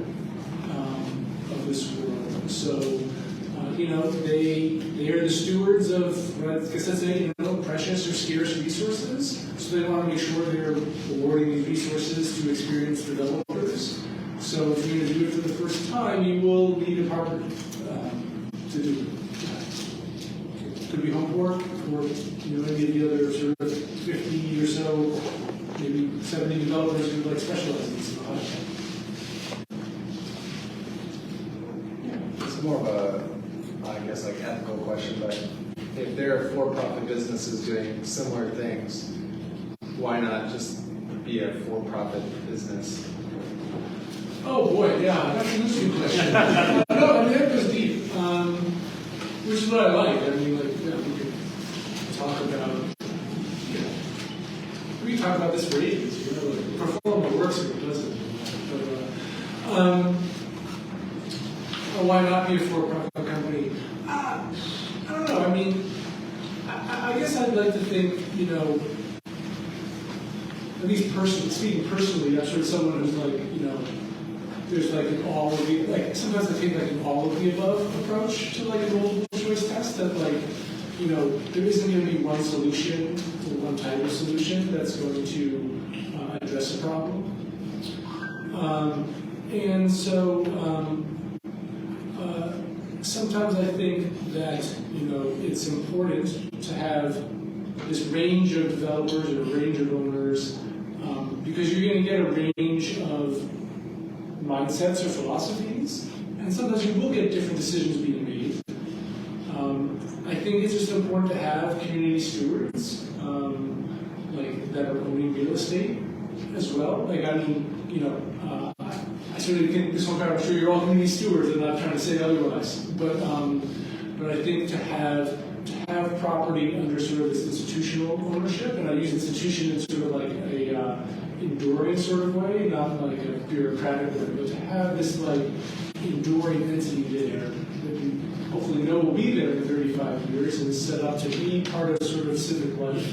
of this world. So, they are the stewards of, I guess that's precious or scarce resources. So they want to make sure they're awarding these resources to experienced developers. So if you're going to do it for the first time, you will need a partner to do it. Could be Homeport, or any of the other sort of 50 or so, maybe 70 developers who like specialize in this. It's more of a, I guess, like ethical question, but if there are for-profit businesses doing similar things, why not just be a for-profit business? Oh boy, yeah, that's an interesting question. No, that goes deep, which is what I like. We can talk about, we can talk about this for ages, perform what works or what doesn't. But why not be a for-profit company? I don't know. I guess I'd like to think, at least speaking personally, I'm sure someone who's like, there's like an all of the, like sometimes I take like an all of the above approach to like a multiple choice test that like, there isn't going to be one solution or one type of solution that's going to address a problem. And so sometimes I think that, it's important to have this range of developers or range of owners because you're going to get a range of mindsets or philosophies, and sometimes you will get different decisions being made. I think it's just important to have community stewards, that are owning real estate as well. I certainly think this one, I'm sure you're all community stewards. I'm not trying to say otherwise, but I think to have property under sort of this institutional ownership, and I use institution in sort of like a enduring sort of way, not like a bureaucratic way, but to have this like enduring entity there that you hopefully know will be there in 35 years and is set up to be part of sort of civic life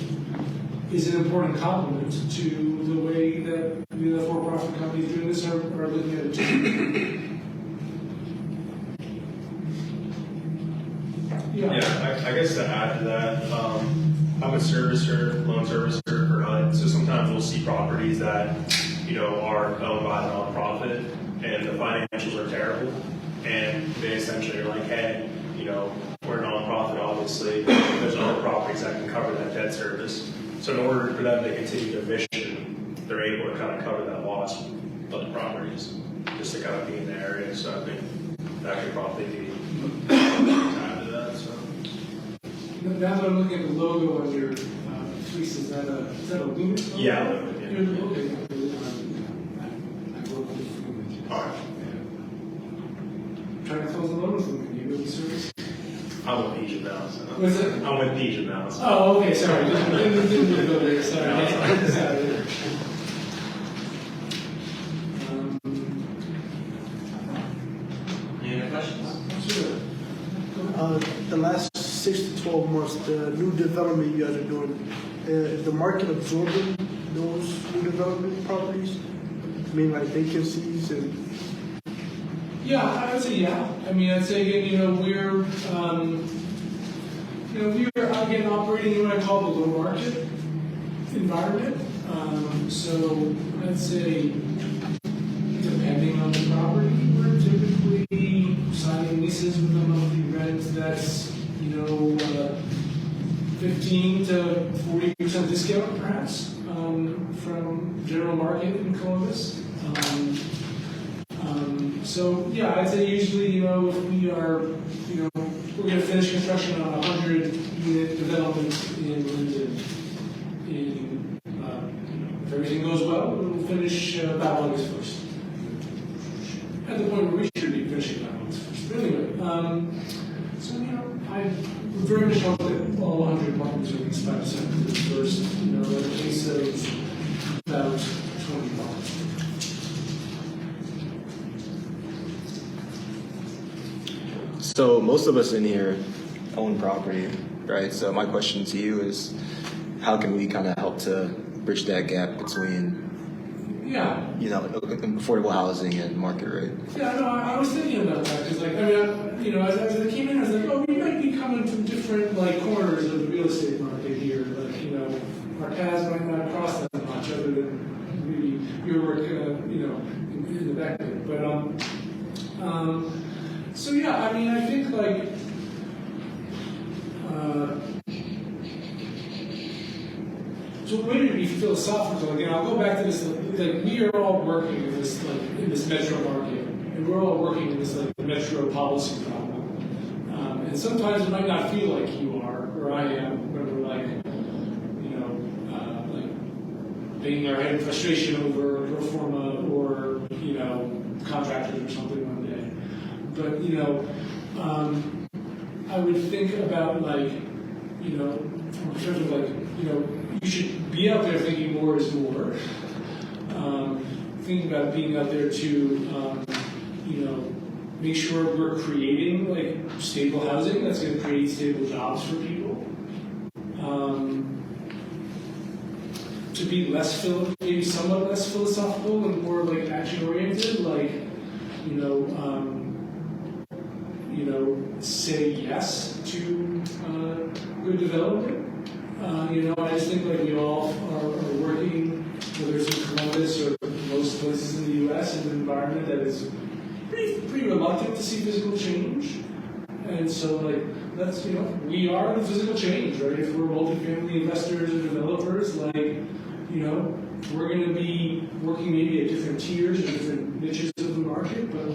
is an important complement to the way that the for-profit companies doing this are looking at it too. Yeah, I guess to add to that, I'm a servicer, loan servicer for HUD, so sometimes we'll see properties that, are owned by a nonprofit, and the financials are terrible, and they essentially are like, hey, we're a nonprofit, obviously, there's other properties that can cover that debt service. So in order for them to continue their mission, they're able to kind of cover that loss with other properties, just to kind of be in the area. So I think that could probably be time to that. So. Now that I'm looking at the logo on your fleece, is that a Lumen logo? Yeah, Lumen, yeah. Okay. All right. Trying to close the loan with Lumen. You really serious? I'm with Egypt now. So. What's it? I'm with Egypt now. So. Oh, okay, sorry. Didn't go there. Sorry. Any other questions? Sure. The last 6 to 12 months, the new development you guys are doing, is the market absorbing those new development properties? I mean, like vacancies and. Yeah, I would say yeah. I mean, I'd say again, we're again operating in what I call the low market environment. So I'd say, depending on the property, we're typically signing leases with a monthly rent that's 15 to 40% discount, perhaps, from general market in Columbus. So yeah, I'd say usually, if we are, we're going to finish construction on a 100-unit development in Linden. If everything goes well, we'll finish about August 1st. At the point where we should be finishing about August 1st. But anyway, so I very much hope that all 100 apartments are leased by December 31st. In the case of about 20 apartments. So most of us in here own property, right? So my question to you is, how can we kind of help to bridge that gap between, affordable housing and market rate? Yeah, no, I was thinking about that because, as I came in, I was like, oh, we might be coming from different corners of the real estate market here. Our paths might not cross that much, other than maybe your work, in the back there. But so yeah, I think so maybe to be philosophical again, I'll go back to this. We are all working in this metro market, and we're all working in this metro policy problem. And sometimes it might not feel like you are or I am, when we're banging our head in frustration over pro forma or contractors or something one day. But I would think about in terms of you should be out there thinking more is more. Think about being out there to make sure we're creating stable housing that's going to create stable jobs for people. To be maybe somewhat less philosophical and more action oriented, say yes to good development. I just think we all are working, whether it's in Columbus or most places in the U.S., in an environment that is pretty reluctant to see physical change. And so that's, we are the physical change, right? If we're multifamily investors or developers, we're going to be working maybe at different tiers or different niches of the market, but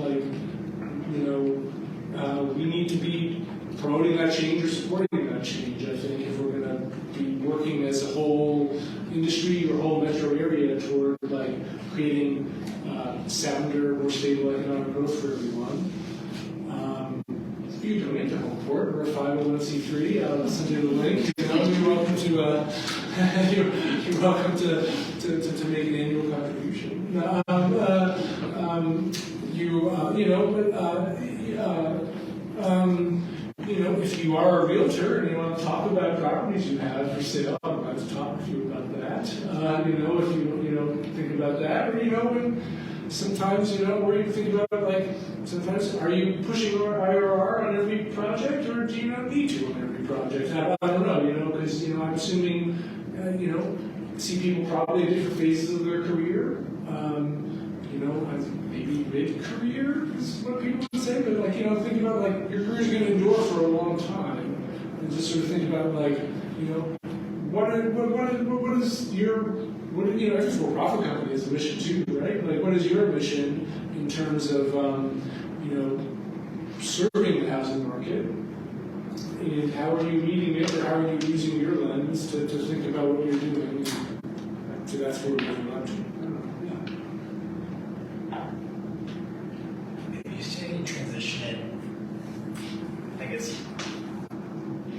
we need to be promoting that change or supporting that change, I think, if we're going to be working as a whole industry or whole metro area toward creating sounder, more stable economic growth for everyone. You donate to Homeport. We're a 501c3. I'll send you the link. You're welcome to you're welcome to make an annual contribution. If you are a realtor and you want to talk about properties you have for sale, I'm glad to talk with you about that. If you think about that, or and sometimes or you think about sometimes are you pushing IRR on every project, or do you not need to on every project? I don't know, because I'm assuming see people probably at different phases of their career. Maybe mid-career is what people would say, but think about your career is going to endure for a long time, and just sort of think about what is your every for-profit company has a mission too, right? What is your mission in terms of serving the housing market, and how are you meeting it, or how are you using your lens to think about what you're doing? So that's where we're going up to. You say transition in, I guess,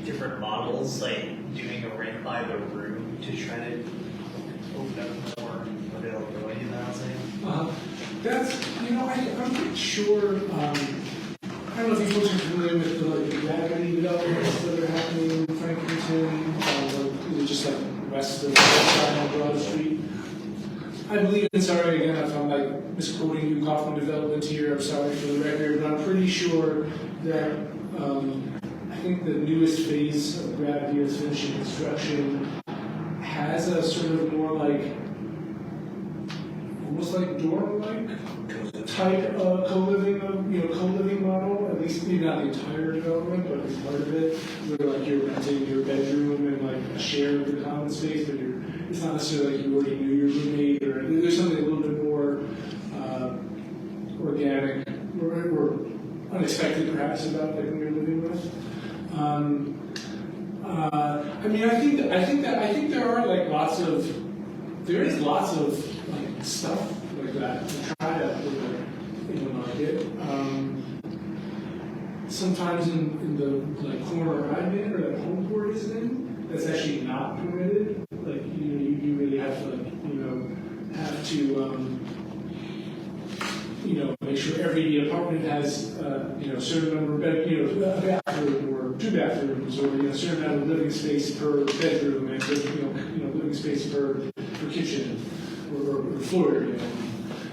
different models, doing a rent by the room to try to open up more availability in the housing? That's, I'm not sure, I don't know if you folks are familiar with the rapid developments that are happening Washington, is it just like west of on Broad Street? I believe, and sorry again if I'm like misquoting you, Kaufman Development here, I'm sorry for the record, but I'm pretty sure that I think the newest phase of Gravity is finishing construction has a sort of more like, almost like dorm-like type of co-living, co-living model, at least maybe not the entire development, but as part of it, where like you're renting your bedroom and like a share of the common space, but it's not necessarily like you already knew your roommate, or there's something a little bit more organic or unexpected perhaps about like who you're living with. I think there are like there is lots of like stuff like that to try to in the market. Sometimes in the like corner I'm in or that Homeport is in, that's actually not permitted. Like you really have to make sure every apartment has a certain number of a bathroom or 2 bathrooms, or a certain amount of living space per bedroom, and living space per kitchen or floor area.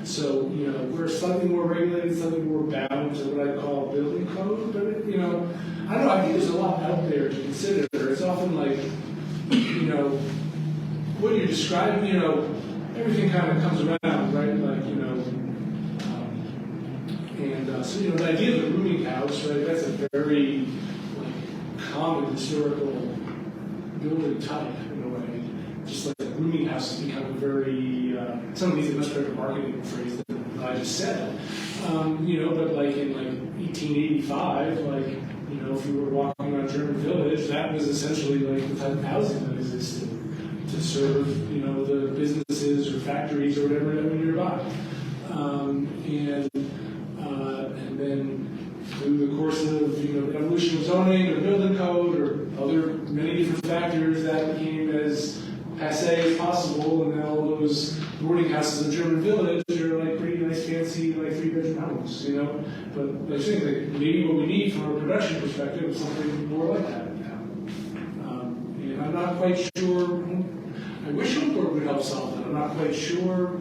So we're slightly more regulated, slightly more bound to what I call building code. But I don't know. I think there's a lot out there to consider. It's often like what you're describing. Everything kind of comes around, right? Like so the idea of the rooming house, right? That's a very common historical building type in a way. Just like the rooming house has become a very some of these are much better marketing phrase than I just said. But like in 1885, if you were walking around German Village, that was essentially like the type of housing that existed to serve the businesses or factories or whatever that were nearby. And then through the course of evolution of zoning or building code or other many different factors, that became as passe as possible, and now all those boarding houses in German Village are like pretty nice, fancy, like 3-bedroom homes, But I think maybe what we need from a production perspective is something more like that now. And I'm not quite sure. I wish Homeport would help solve that. I'm not quite sure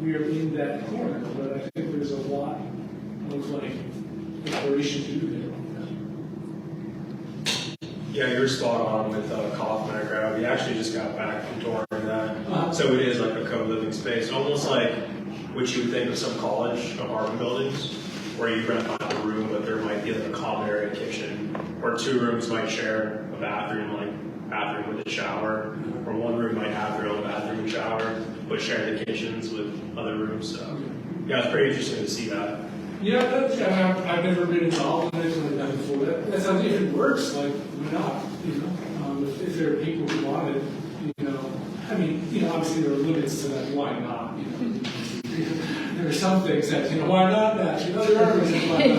we are in that corner, but I think there's a lot of exploration to do there. Yeah, you're spot on with Kaufman and Gravity. We actually just got back from touring that. So it is like a co-living space, almost like what you would think of some college apartment buildings, where you rent out a room, but there might be like a common area kitchen, or 2 rooms might share a bathroom, like bathroom with a shower, or 1 room might have their own bathroom and shower, but share the kitchens with other rooms. So yeah, it's pretty interesting to see that. Yeah, I've never been involved in anything like that before. That sounds, if it works, like, why not? If there are people who want it, obviously there are limits to that. Why not? There are some things that, why not that? There are reasons why not.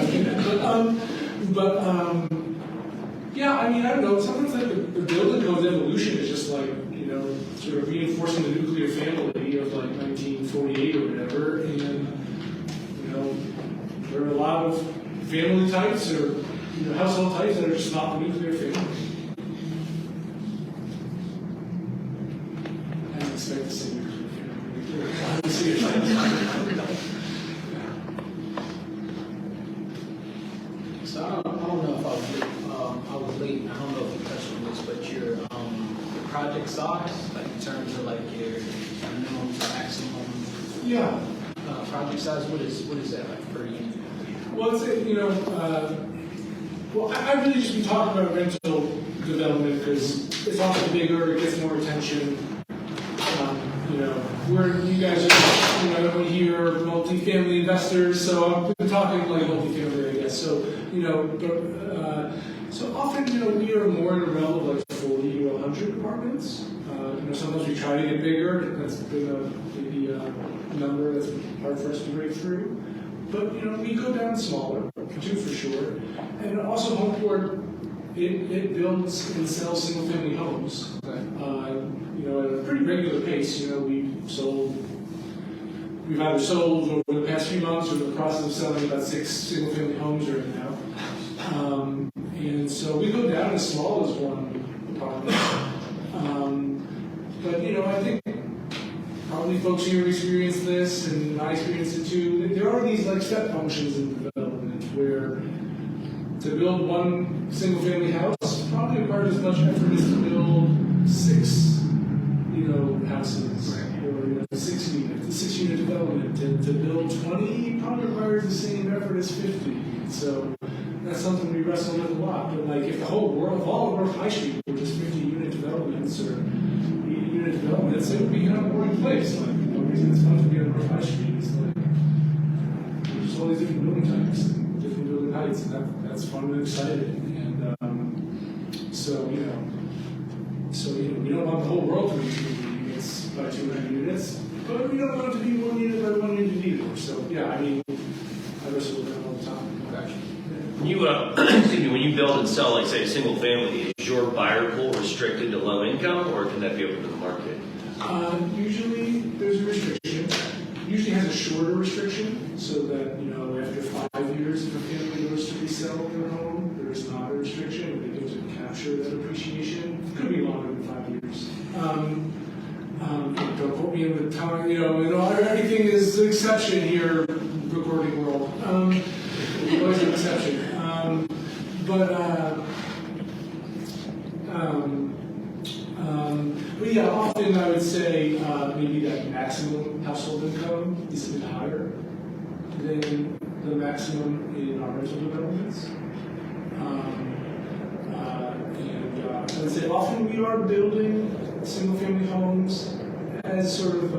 I don't know. Sometimes like the building code's evolution is just like, sort of reinforcing the nuclear family of like 1948 or whatever, and there are a lot of family types or household types that are just not the nuclear family. I didn't expect to say nuclear family. So I don't know if I was late. I don't know if you touched on this, but your project size, like in terms of like your minimum to maximum. Yeah. Project size, what is that like per unit? Well, it's I really just be talking about rental development because it's often bigger, it gets more attention. You guys are, everyone here are multifamily investors, so I've been talking like multifamily, I guess. So, so often, we are more in the realm of like 40 to 100 apartments. Sometimes we try to get bigger. That's been maybe a number that's hard for us to break through. But, we go down smaller, 2 for sure. And also Homeport, it builds and sells single-family homes. At a pretty regular pace. We've either sold over the past few months or in the process of selling about 6 single-family homes right now. And so we go down as small as 1 apartments. But you know, I think probably folks here have experienced this, and I experienced it too. There are these like step functions in development where to build one single-family house probably requires as much effort as to build 6, you know, houses, or you know, 6-unit development. To build 20 probably requires the same effort as 50. So that's something we wrestle with a lot. But like, if the whole world, if all of North High Street were just 50-unit developments or 80-unit developments, it would be kind of a boring place. Like, the reason it's fun to be on North High Street is like there's all these different building types, and different building heights, and that's fun and exciting. And so you know, we don't want the whole world to be 200 units by 200 units, but we don't want it to be 1 unit by 1 unit either. So yeah, I mean, I wrestle with that all the time. When you, excuse me, when you build and sell, like say, a single family, is your buyer pool restricted to low income, or can that be open to the market? Usually there's a restriction. Usually has a shorter restriction, so that, you know, after 5 years, if a family goes to resell their home, there's not a restriction. They get to capture that appreciation. It could be longer than 5 years. Don't quote me in the time, you know, everything is an exception here, recording world. Always an exception. But yeah, often I would say maybe that maximum household income is a bit higher than the maximum in our rental developments. And I would say often we are building single-family homes as sort of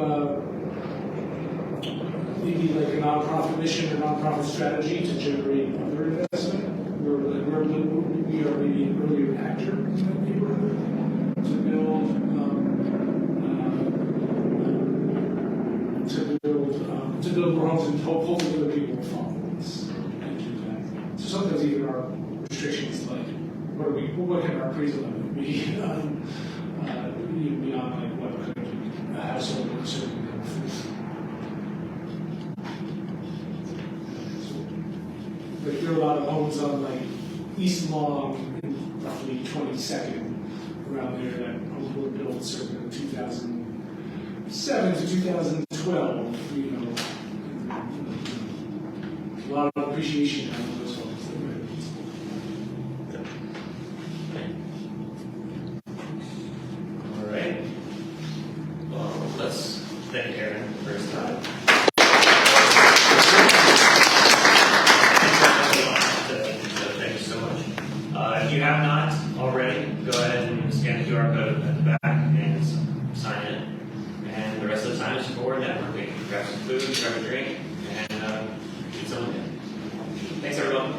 maybe like a nonprofit mission or nonprofit strategy to generate other investment. We are maybe an earlier actor in that neighborhood to build more homes, and hopefully other people will follow us and do that. So sometimes even our restrictions, like what can our appraisal limit be, even beyond like what could a household or certain Like there are a lot of homes on like East Long and roughly 22nd around there that homes were built circa 2007 to 2012. You know, a lot of appreciation out of those homes. All right. Well, let's thank Aaron for his time. Thank you so much. If you have not already, go ahead and scan the QR code at the back and sign in. And the rest of the time is for networking. Grab some food, grab a drink, and eat something. Thanks, everyone.